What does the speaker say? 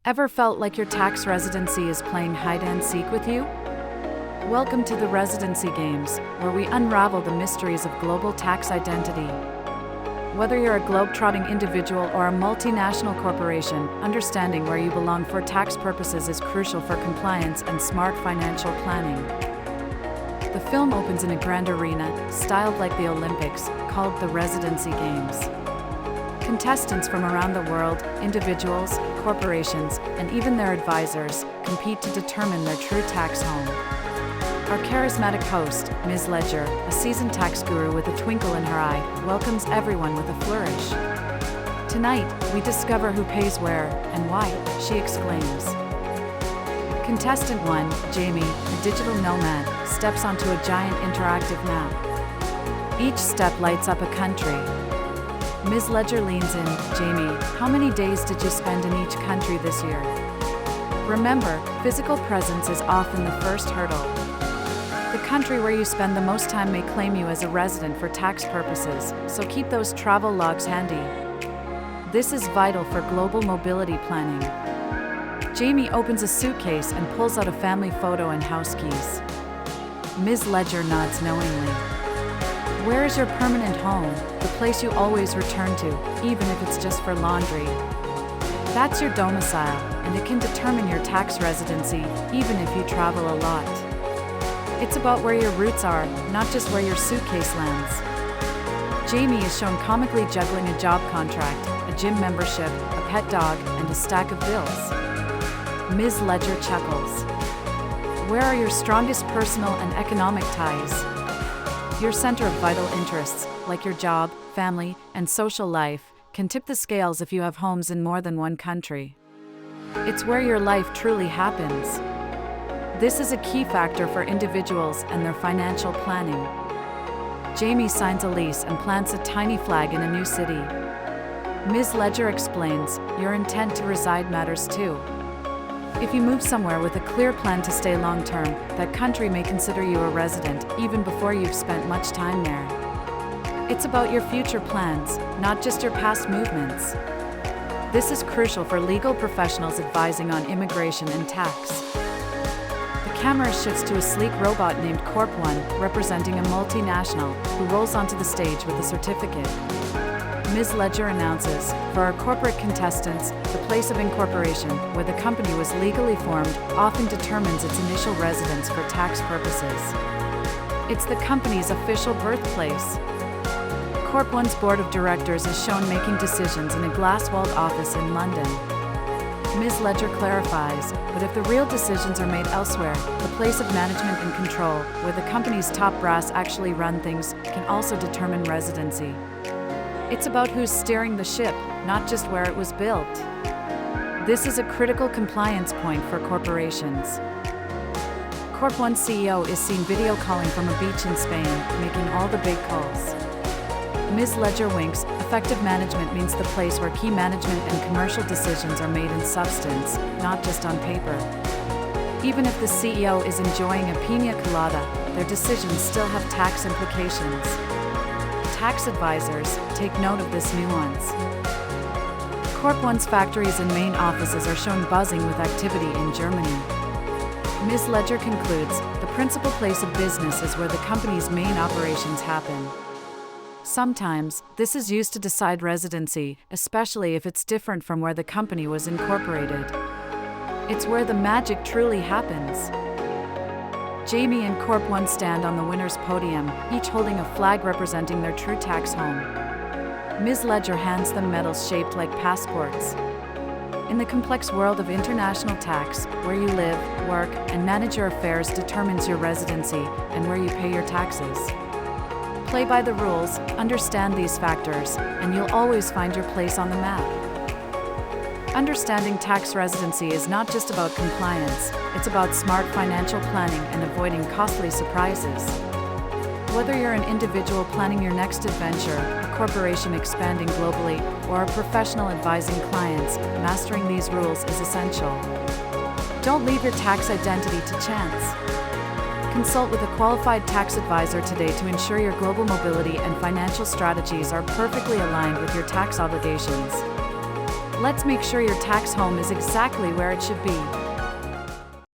Ever felt like your tax residency is playing hide-and-seek with you? Welcome to the Residency Games, where we unravel the mysteries of global tax identity. Whether you're a globe-trotting individual or a multinational corporation, understanding where you belong for tax purposes is crucial for compliance and smart financial planning. The film opens in a grand arena, styled like the Olympics, called the Residency Games. Contestants from around the world, individuals, corporations, and even their advisors, compete to determine their true tax home. Our charismatic host, Ms. Ledger, a seasoned tax guru with a twinkle in her eye, welcomes everyone with a flourish. Tonight, we discover who pays where and why, she exclaims. Contestant 1, Jamie, a digital nomad, steps onto a giant interactive map. Each step lights up a country. Ms. Ledger leans in. Jamie, how many days did you spend in each country this year? Remember, physical presence is often the first hurdle. The country where you spend the most time may claim you as a resident for tax purposes, so keep those travel logs handy. This is vital for global mobility planning. Jamie opens a suitcase and pulls out a family photo and house keys. Ms. Ledger nods knowingly. Where is your permanent home, the place you always return to, even if it's just for laundry? That's your domicile, and it can determine your tax residency, even if you travel a lot. It's about where your roots are, not just where your suitcase lands. Jamie is shown comically juggling a job contract, a gym membership, a pet dog, and a stack of bills. Ms. Ledger chuckles. Where are your strongest personal and economic ties? Your center of vital interests, like your job, family, and social life, can tip the scales if you have homes in more than one country. It's where your life truly happens. This is a key factor for individuals and their financial planning. Jamie signs a lease and plants a tiny flag in a new city. Ms. Ledger explains, your intent to reside matters too. If you move somewhere with a clear plan to stay long-term, that country may consider you a resident, even before you've spent much time there. It's about your future plans, not just your past movements. This is crucial for legal professionals advising on immigration and tax. The camera shifts to a sleek robot named Corp 1, representing a multinational, who rolls onto the stage with a certificate. Ms. Ledger announces, for our corporate contestants, the place of incorporation, where the company was legally formed, often determines its initial residence for tax purposes. It's the company's official birthplace. Corp 1's board of directors is shown making decisions in a glass-walled office in London. Ms. Ledger clarifies, but if the real decisions are made elsewhere, the place of management and control, where the company's top brass actually run things, can also determine residency. It's about who's steering the ship, not just where it was built. This is a critical compliance point for corporations. Corp 1's CEO is seen video calling from a beach in Spain, making all the big calls. Ms. Ledger winks. Effective management means the place where key management and commercial decisions are made in substance, not just on paper. Even if the CEO is enjoying a pina colada, their decisions still have tax implications. Tax advisors, take note of this nuance. Corp 1's factories and main offices are shown buzzing with activity in Germany. Ms. Ledger concludes, the principal place of business is where the company's main operations happen. Sometimes, this is used to decide residency, especially if it's different from where the company was incorporated. It's where the magic truly happens. Jamie and Corp 1 stand on the winner's podium, each holding a flag representing their true tax home. Ms. Ledger hands them medals shaped like passports. In the complex world of international tax, where you live, work, and manage your affairs determines your residency and where you pay your taxes. Play by the rules, understand these factors, and you'll always find your place on the map. Understanding tax residency is not just about compliance, it's about smart financial planning and avoiding costly surprises. Whether you're an individual planning your next adventure, a corporation expanding globally, or a professional advising clients, mastering these rules is essential. Don't leave your tax identity to chance. Consult with a qualified tax advisor today to ensure your global mobility and financial strategies are perfectly aligned with your tax obligations. Let's make sure your tax home is exactly where it should be.